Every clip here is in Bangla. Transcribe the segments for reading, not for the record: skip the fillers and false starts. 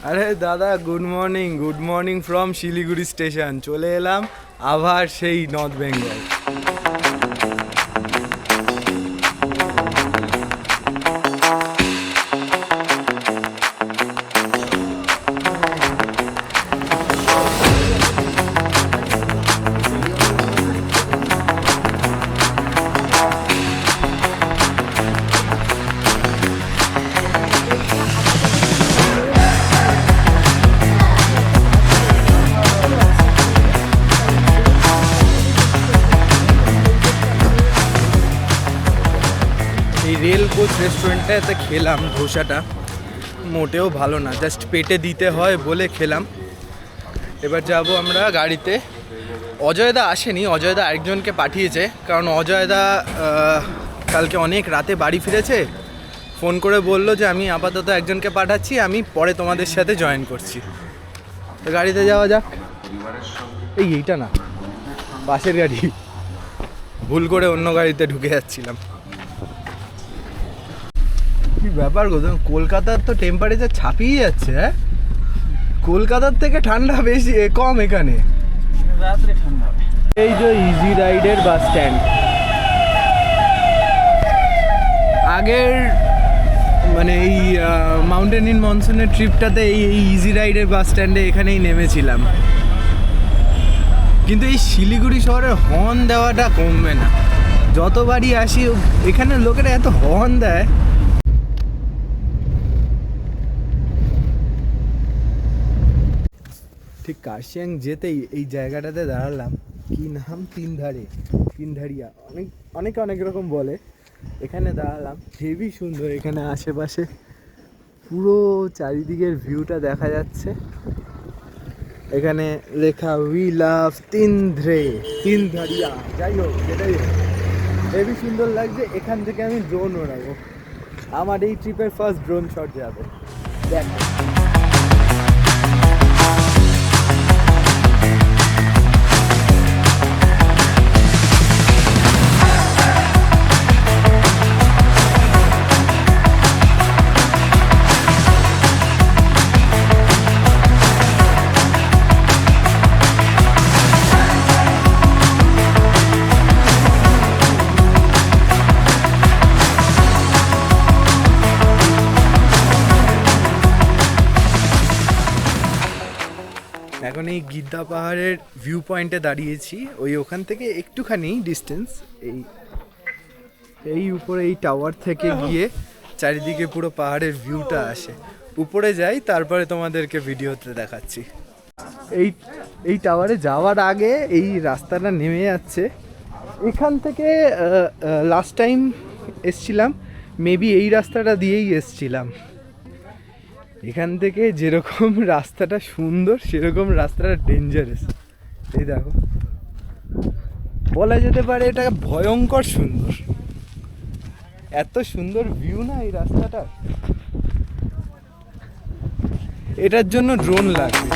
আরে দাদা, good morning from Siliguri station. চলে এলাম আবার সেই নর্থ বেঙ্গল। এই রেল কোচ রেস্টুরেন্টটাতে খেলাম ধোসাটা, মোটেও ভালো না, জাস্ট পেটে দিতে হয় বলে খেলাম। এবার যাব আমরা গাড়িতে। অজয়দা আসেনি, অজয়দা আরেকজনকে পাঠিয়েছে, কারণ অজয়দা কালকে অনেক রাতে বাড়ি ফিরেছে। ফোন করে বললো যে আমি আপাতত একজনকে পাঠাচ্ছি, আমি পরে তোমাদের সাথে জয়েন করছি। তো গাড়িতে যাওয়া যাক। এইটা না, বাসের গাড়ি, ভুল করে অন্য গাড়িতে ঢুকে যাচ্ছিলাম। কি ব্যাপার গো, কলকাতার তো টেম্পারেচার ছাপিয়ে যাচ্ছে। হ্যাঁ, কলকাতার থেকে ঠান্ডা বেশি কম এখানে, রাত্রে ঠান্ডা। এই যে ইজি রাইডের বাস স্ট্যান্ড, আগের মানে এই মাউন্টেন ইন মনসুনের ট্রিপটাতে এই ইজি রাইডের বাস স্ট্যান্ডে এখানেই নেমেছিলাম। কিন্তু এই শিলিগুড়ি শহরের হর্ন দেওয়াটা কমবে না, যতবারই আসি এখানে লোকেরা এত হর্ন দেয়। ঠিক কার্শিয়াং যেতেই এই জায়গাটাতে দাঁড়ালাম, কি নাম, তিনধারিয়া, অনেকে অনেক রকম বলে। এখানে দাঁড়ালাম, হেভি সুন্দর। এখানে আশেপাশে পুরো চারিদিকের ভিউটা দেখা যাচ্ছে। এখানে লেখা উই লাভ তিনধারিয়া, যাই হোক যেটাই হোক, হেভি সুন্দর লাগছে। এখান থেকে আমি ড্রোন ওড়াবো, আমার এই ট্রিপের ফার্স্ট ড্রোন শট যাবে। দেখো এখন এই গিদ্দা পাহাড়ের ভিউ পয়েন্টে দাঁড়িয়েছি। ওখান থেকে একটুখানি ডিস্টেন্স, এই উপরে এই টাওয়ার থেকে গিয়ে চারিদিকে পুরো পাহাড়ের ভিউটা আসে। উপরে যাই, তারপরে তোমাদেরকে ভিডিওতে দেখাচ্ছি। এই টাওয়ারে যাওয়ার আগে এই রাস্তাটা নেমে যাচ্ছে। এখান থেকে লাস্ট টাইম এসছিলাম, মেবি এই রাস্তাটা দিয়েই এসছিলাম। এখান থেকে যেরকম রাস্তাটা সুন্দর, সেরকম রাস্তাটা ডেঞ্জারাস। এই দেখো, বলা যেতে পারে এটা ভয়ঙ্কর সুন্দর। এত সুন্দর ভিউ না এই রাস্তাটা, এটার জন্য ড্রোন লাগবে।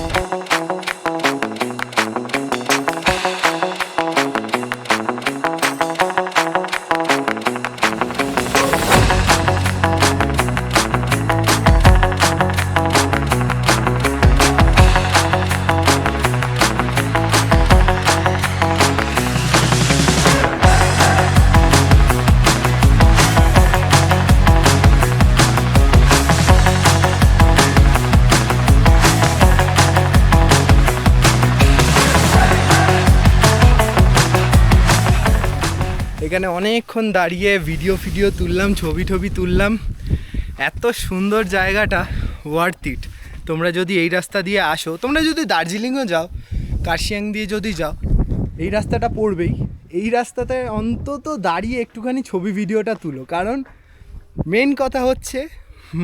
এখানে অনেকক্ষণ দাঁড়িয়ে ভিডিও তুললাম, ছবি তুললাম। এত সুন্দর জায়গাটা, ওয়ার্থ ইট। তোমরা যদি এই রাস্তা দিয়ে আসো, তোমরা যদি দার্জিলিংও যাও, কার্শিয়াং দিয়ে যদি যাও, এই রাস্তাটা পড়বেই। এই রাস্তাতে অন্তত দাঁড়িয়ে একটুখানি ছবি ভিডিওটা তুলো, কারণ মেন কথা হচ্ছে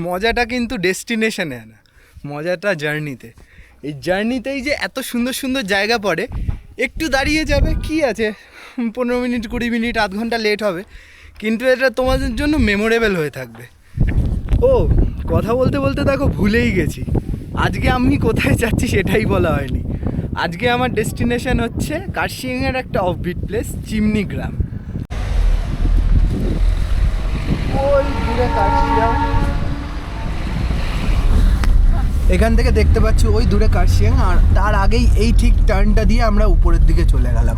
মজাটা কিন্তু ডেস্টিনেশনে না, মজাটা জার্নিতে। এই জার্নিতেই যে এত সুন্দর সুন্দর জায়গা পড়ে, একটু দাঁড়িয়ে যাবে, কি আছে, 15 মিনিট 20 মিনিট আধ ঘন্টা লেট হবে, কিন্তু এটা তোমাদের জন্য মেমোরেবল হয়ে থাকবে। ও কথা বলতে বলতে দেখো ভুলেই গেছি, আজকে আমি কোথায় যাচ্ছি সেটাই বলা হয়নি। আজকে আমার ডেস্টিনেশন হচ্ছে কার্শিয়াংয়ের একটা অফবিট প্লেস, চিমনি গ্রাম। ওই দূরে কার্শিয়াং, এখান থেকে দেখতে পাচ্ছি ওই দূরে কার্শিয়াং, আর তার আগেই এই ঠিক টার্নটা দিয়ে আমরা উপরের দিকে চলে গেলাম।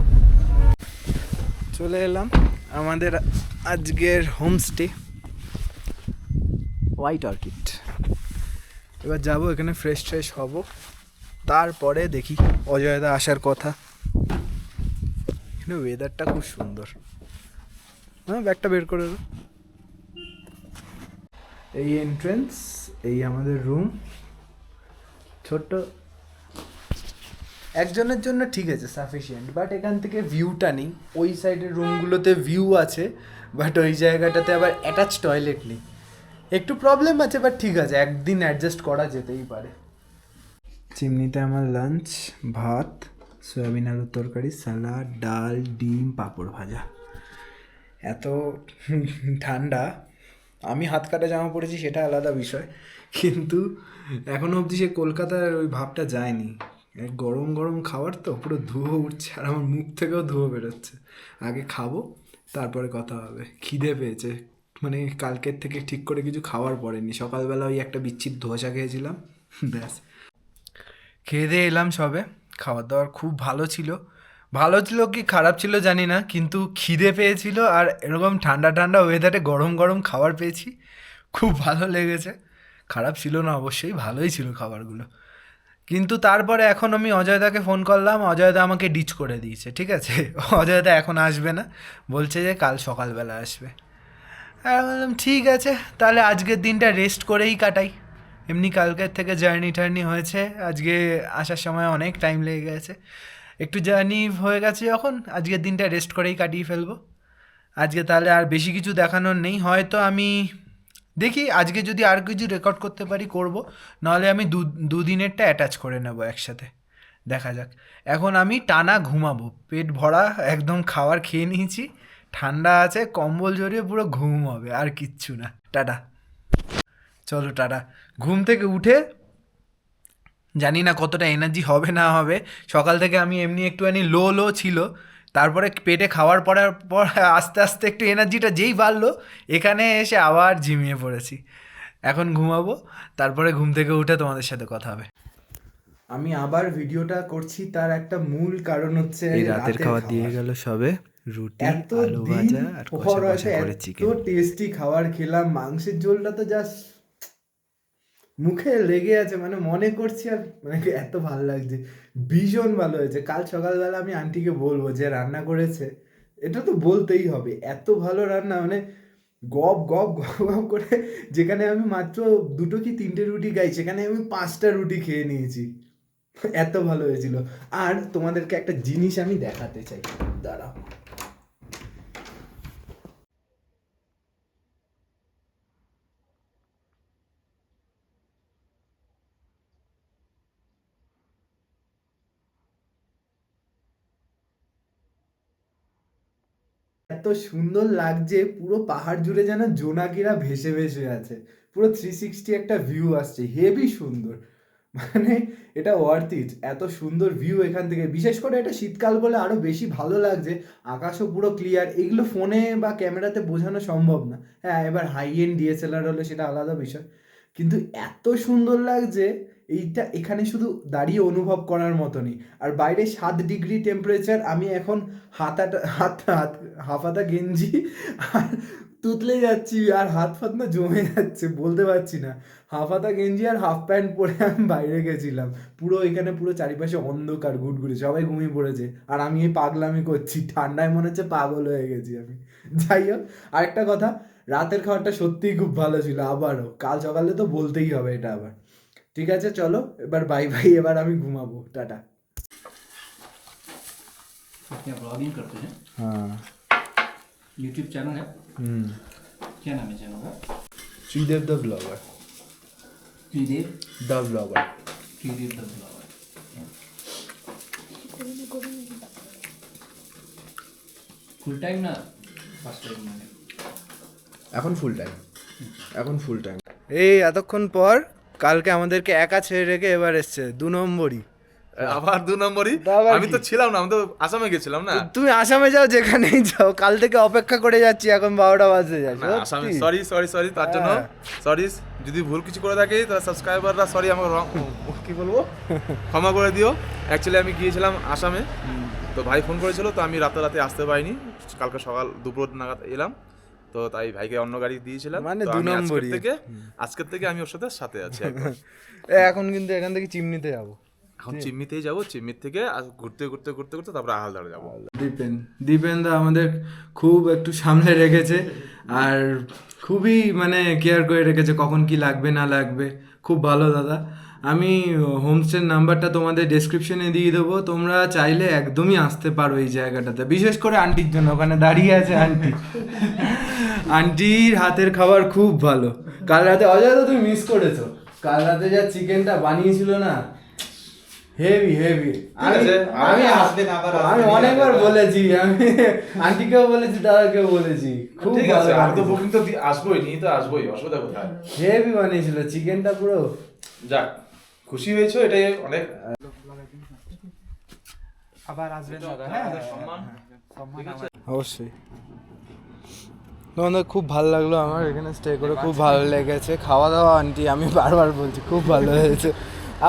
চলে এলাম আমাদের আজকের হোমস্টে হোয়াইট অর্কিড। এবার যাবো এখানে, ফ্রেশ ট্রেশ হব, তারপরে দেখি অজয়দা আসার কথা। এখানে ওয়েদারটা খুব সুন্দর। হ্যাঁ, ব্যাগটা বের করে দেবো। এই এন্ট্রেন্স, এই আমাদের রুম। ছোট্ট একজনের জন্য ঠিক আছে, সাফিসিয়েন্ট, বাট এখান থেকে ভিউটা নেই। ওই সাইডের রুমগুলোতে ভিউ আছে, বাট ওই জায়গাটাতে আবার অ্যাটাচ টয়লেট নেই। একটু প্রবলেম আছে, বাট ঠিক আছে, একদিন অ্যাডজাস্ট করা যেতেই পারে। চিমনিতে আমার লাঞ্চ, ভাত, সয়াবিন আলুর তরকারি, স্যালাড, ডাল, ডিম, পাঁপড় ভাজা। এত ঠান্ডা, আমি হাত কাটা জামা পরেছি সেটা আলাদা বিষয়, কিন্তু এখনও অবধি সে কলকাতার ওই ভাবটা যায়নি। গরম গরম খাবার তো পুরো ধুয়ো উঠছে, আর আমার মুখ থেকেও ধুয়ো বেরোচ্ছে। আগে খাবো, তারপরে কথা হবে। খিদে পেয়েছে, মানে কালকের থেকে ঠিক করে কিছু খাওয়ার পড়েনি। সকালবেলা ওই একটা বিচ্ছির ধোসা খেয়েছিলাম, ব্যাস। খেয়ে দিয়ে এলাম সবে। খাবার দাবার খুব ভালো ছিল। ভালো ছিল কি খারাপ ছিল জানি না, কিন্তু খিদে পেয়েছিল, আর এরকম ঠান্ডা ঠান্ডা ওয়েদারে গরম গরম খাবার পেয়েছি, খুব ভালো লেগেছে। খারাপ ছিল না অবশ্যই, ভালোই ছিল খাবারগুলো। কিন্তু তারপরে এখন আমি অজয়দাকে ফোন করলাম, অজয়দা আমাকে ডিচ করে দিয়েছে, ঠিক আছে। অজয়দা এখন আসবে না, বলছে যে কাল সকালবেলা আসবে। আর বললাম ঠিক আছে, তাহলে আজকের দিনটা রেস্ট করেই কাটাই। এমনি কালকের থেকে জার্নি টার্নি হয়েছে, আজকে আসার সময় অনেক টাইম লেগে গেছে, একটু জার্নি হয়ে গেছে যখন, আজকের দিনটা রেস্ট করেই কাটিয়ে ফেলবো। আজকে তাহলে আর বেশি কিছু দেখানোর নেই। হয়তো আমি দেখি আজকে যদি আর কিছু রেকর্ড করতে পারি করব, নাহলে আমি দুদিনেরটা অ্যাটাচ করে নেব একসাথে, দেখা যাক। এখন আমি টানা ঘুমাবো, পেট ভরা একদম, খাবার খেয়ে নিয়েছি, ঠান্ডা আছে, কম্বল জড়িয়ে পুরো ঘুম হবে, আর কিচ্ছু না। টাটা, চলো টাটা। ঘুম থেকে উঠে জানি না কতটা এনার্জি হবে না হবে। সকাল থেকে আমি এমনি একটুখানি লো ছিল, তারপরে পেটে খাওয়ার পরার পর আস্তে আস্তে একটু এনার্জিটা যেই বাড়লো, এখানে এসে আবার ঝিমিয়ে পড়েছি। এখন ঘুমাবো, তারপরে ঘুম থেকে উঠে তোমাদের সাথে কথা হবে। আমি আবার ভিডিওটা করছি, তার একটা মূল কারণ হচ্ছে এই রাতের খাবার দিয়ে গেল সবে, রুটি, আলু ভাজা আর কষা কষা করে চিকেন। এত টেস্টি খাবার খেলাম, মাংসের ঝোলটা তো জাস্ট মুখে লেগে আছে, মানে মনে করছি, আর মানে এত ভালো লাগছে, ভীষণ ভালো হয়েছে। কাল সকালবেলা আমি আন্টিকে বলবো যে রান্না করেছে, এটা তো বলতেই হবে, এত ভালো রান্না, মানে গপ গপ গপ গপ করে, যেখানে আমি মাত্র 2 কি 3টে রুটি খাই, সেখানে আমি 5টা রুটি খেয়ে নিয়েছি, এত ভালো হয়েছিল। আর তোমাদেরকে একটা জিনিস আমি দেখাতে চাই, দাঁড়াও। এত সুন্দর লাগছে, পুরো পাহাড় জুড়ে যেন জোনাকিরা ভেসে ভেসে আছে, পুরো 360 একটা ভিউ আসছে, হেভি সুন্দর। মানে এটা ওয়ার্থ ইট, এত সুন্দর ভিউ এখান থেকে। বিশেষ করে এটা শীতকাল বলে আরো বেশি ভালো লাগছে, আকাশও পুরো ক্লিয়ার। এগুলো ফোনে বা ক্যামেরাতে বোঝানো সম্ভব না। হ্যাঁ, এবার হাই এন্ড ডিএসএলআর হলে সেটা আলাদা বিষয়, কিন্তু এত সুন্দর লাগছে এইটা এখানে শুধু দাঁড়িয়ে অনুভব করার মতনই। আর বাইরে 7 ডিগ্রি টেম্পারেচার, আমি এখন হাফাতা গেঞ্জি আর তুতলে যাচ্ছি, আর হাত ফাত না জমে যাচ্ছে, বলতে পারছি না। হাফাতা গেঞ্জি আর হাফ প্যান্ট পরে আমি বাইরে গেছিলাম, পুরো এখানে পুরো চারিপাশে অন্ধকার, ঘুটঘুটে, সবাই ঘুমিয়ে পড়েছে, আর আমি এই পাগলামি করছি, ঠান্ডায় মনে হচ্ছে পাগল হয়ে গেছি আমি। যাই হোক, আরেকটা কথা, রাতের খাবারটা সত্যিই খুব ভালো ছিল। আবারও কাল সকালে তো বলতেই হবে এটা আবার। ঠিক আছে, চলো এবার বাই বাই, এবার আমি ঘুমাবো, টাটা। क्या ब्लॉगिंग करते हैं? हाँ, यूट्यूब चैनल है? क्या नाम है चैनल का? Sridev the blogger. Tridev the blogger. Tridev the blogger. Full time না ফার্স্ট টাইম মানে? এখন ফুল টাইম, এখন ফুল টাইম। এই এতক্ষণ পর কালকে আমাদেরকে একা ছেড়ে রেখে এবার এসছে 2 নম্বরই। আবার 2 নম্বরই? আমি তো ছিলাম না, আমি তো আসামে গেছিলাম না। তুমি আসামে যাও, যেখানেই যাও, কাল থেকে অপেক্ষা করে যাচ্ছি, এখন 12টা বাজে যাচ্ছে। আসামে, সরি তার জন্য সরি। যদি ভুল কিছু করে থাকি তাহলে সাবস্ক্রাইবাররা সরি আমাকে কি বলবো ক্ষমা করে দিও। অ্যাকচুয়ালি আমি গিয়েছিলাম আসামে, তো ভাই ফোন করেছিল, তো আমি রাতে আসতে পারিনি, কালকে সকাল দুপুর নাগাদ এলাম, তো তাই ভাইকে অন্য গাড়ি দিয়েছিলাম। মানে তো 2 আমি নম্বরই। আজকের থেকে আমি ওর সাথে আছি একদম। এখন কিন্তু এখান থেকে চিমনিতে যাবো। এখন চিমনিতেই যাবো, চিমনির থেকে ঘুরতে ঘুরতে ঘুরতে ঘুরতে তারপরে আহালদারে যাবো। দীপেন দা আমাদের খুব একটু সামনে রেখেছে, আর খুবই মানে কেয়ার করে রেখেছে কখন কি লাগবে না লাগবে। খুব ভালো দাদা। আমি হোমস্টের নাম্বারটা তোমাদের ডেসক্রিপশনে দিয়ে দেবো, তোমরা চাইলে একদমই আসতে পারো এই জায়গাটাতে, বিশেষ করে আন্টির জন্য। ওখানে দাঁড়িয়ে আছে আন্টি, আন্টির হাতের খাবার খুব ভালো। কাল রাতে অজয় তো তুমি মিস করেছো, কাল রাতে যা চিকেনটা বানিয়েছিল না, হেভি হেভি। আমি অনেকবার বলেছি, আমি আন্টিকেও বলেছি, দাদাকেও বলেছি, খুব ঠিক ভালো আছে, আমি তো বানিয়েছিল। বুকিং তো আসবোই, নিয়ে তো আসবোই, অসুবিধা কোথায়। হেভি বানিয়েছিল চিকেনটা পুরো। যাক, খুশি হয়েছো, এটাই অনেক। আবার আসবেন দাদা, হ্যাঁ অবশ্যই। তোমাদের খুব ভালো লাগলো, আমার এখানে স্টে করে খুব ভালো লেগেছে। খাওয়া দাওয়া আন্টি আমি বারবার বলছি খুব ভালো হয়েছে,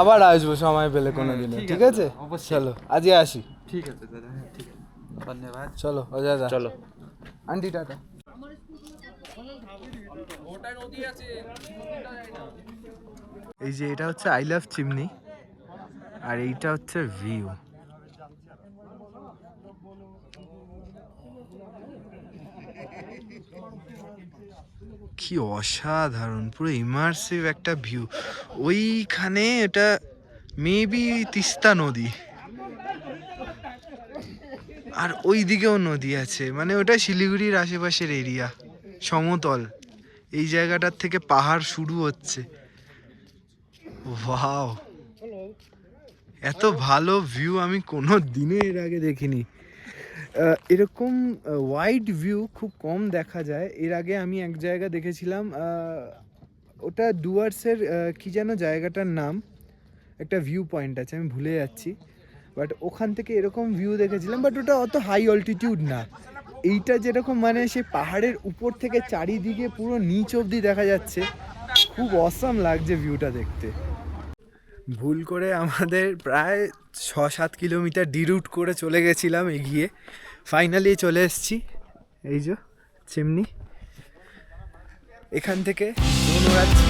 আবার আসবো সময় পেলে কোনো দিনে। ঠিক আছে, চলো আজকে আসি। ঠিক আছে দাদা, হ্যাঁ ঠিক আছে, ধন্যবাদ। চলো অজয় দা, চলো আন্টি টাটা। এই যে এটা হচ্ছে আই লাভ চিমনি, আর এইটা হচ্ছে ভিউ। কি অসাধারণ, পুরো ইমার্সিভ একটা ভিউ। ওইখানে এটা মেবি তিস্তা নদী, আর ওই দিকেও নদী আছে, মানে ওটা শিলিগুড়ির আশেপাশের এরিয়া, সমতল। এই জায়গাটার থেকে পাহাড় শুরু হচ্ছে। ওয়াও, এত ভালো ভিউ আমি কোনো দিনে এর আগে দেখিনি। এরকম ওয়াইড ভিউ খুব কম দেখা যায়। এর আগে আমি এক জায়গা দেখেছিলাম, ওটা ডুয়ার্সের কি যেন জায়গাটার নাম, একটা ভিউ পয়েন্ট আছে, আমি ভুলে যাচ্ছি, বাট ওখান থেকে এরকম ভিউ দেখেছিলাম, বাট ওটা অত হাই অল্টিটিউড না। এইটা যেরকম মানে সেই পাহাড়ের উপর থেকে চারিদিকে পুরো নিচ অবধি দেখা যাচ্ছে, খুব অসাম লাগছে ভিউটা দেখতে। ভুল করে আমাদের প্রায় 6-7 কিলোমিটার ডিরুট করে চলে গেছিলাম এগিয়ে, ফাইনালি চলে এসেছি এই যে চিমনি। এখান থেকে ড্রোন ওড়াচ্ছি।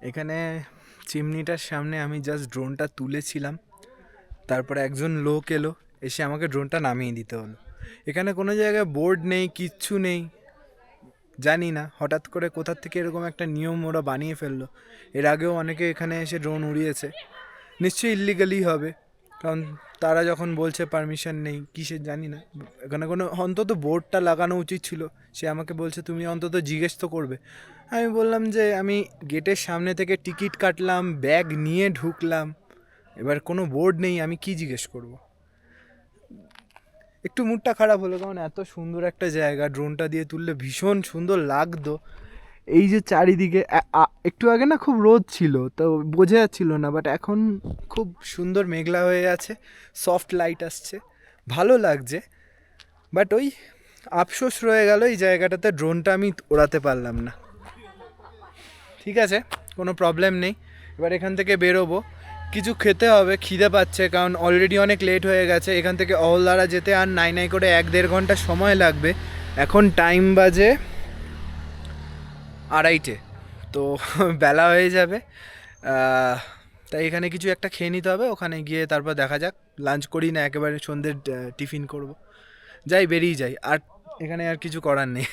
এখানে চিমনিটার সামনে আমি জাস্ট ড্রোনটা তুলেছিলাম, তারপরে একজন লোক এলো, এসে আমাকে ড্রোনটা নামিয়ে দিতে হলো। এখানে কোনো জায়গায় বোর্ড নেই, কিচ্ছু নেই, জানি না হঠাৎ করে কোথার থেকে এরকম একটা নিয়ম ওরা বানিয়ে ফেললো। এর আগেও অনেকে এখানে এসে ড্রোন উড়িয়েছে, নিশ্চয়ই ইল্লিগালি হবে, কারণ তারা যখন বলছে পারমিশন নেই কিসের জানি না। এখানে কোনো অন্তত বোর্ডটা লাগানো উচিত ছিল। সে আমাকে বলছে তুমি অন্তত জিজ্ঞেস তো করবে। আমি বললাম যে আমি গেটের সামনে থেকে টিকিট কাটলাম, ব্যাগ নিয়ে ঢুকলাম, এবার কোনো বোর্ড নেই, আমি কি জিজ্ঞেস করব। একটু মুডটা খারাপ হলো, কারণ এত সুন্দর একটা জায়গা, ড্রোনটা দিয়ে তুললে ভীষণ সুন্দর লাগতো। এই যে চারিদিকে একটু আগে না খুব রোদ ছিল, তো বোঝা যাচ্ছিল না, বাট এখন খুব সুন্দর মেঘলা হয়ে আছে, সফট লাইট আসছে, ভালো লাগছে। বাট ওই আফসোস রয়ে গেল এই জায়গাটাতে ড্রোনটা আমি ওড়াতে পারলাম না। ঠিক আছে, কোনো প্রবলেম নেই। এবার এখান থেকে বেরোবো, কিছু খেতে হবে, খিদে পাচ্ছে, কারণ অলরেডি অনেক লেট হয়ে গেছে। এখান থেকে অহলদারা যেতে আর নাই করে 1-1.5 ঘন্টা সময় লাগবে। এখন টাইম বাজে 2:30, তো বেলা হয়ে যাবে। তাই এখানে কিছু একটা খেয়ে নিতে হবে, ওখানে গিয়ে তারপর দেখা যাক। লাঞ্চ করি না, একেবারে সন্ধ্যের টিফিন করব। যাই, বেরিয়ে যাই, আর এখানে আর কিছু করার নেই।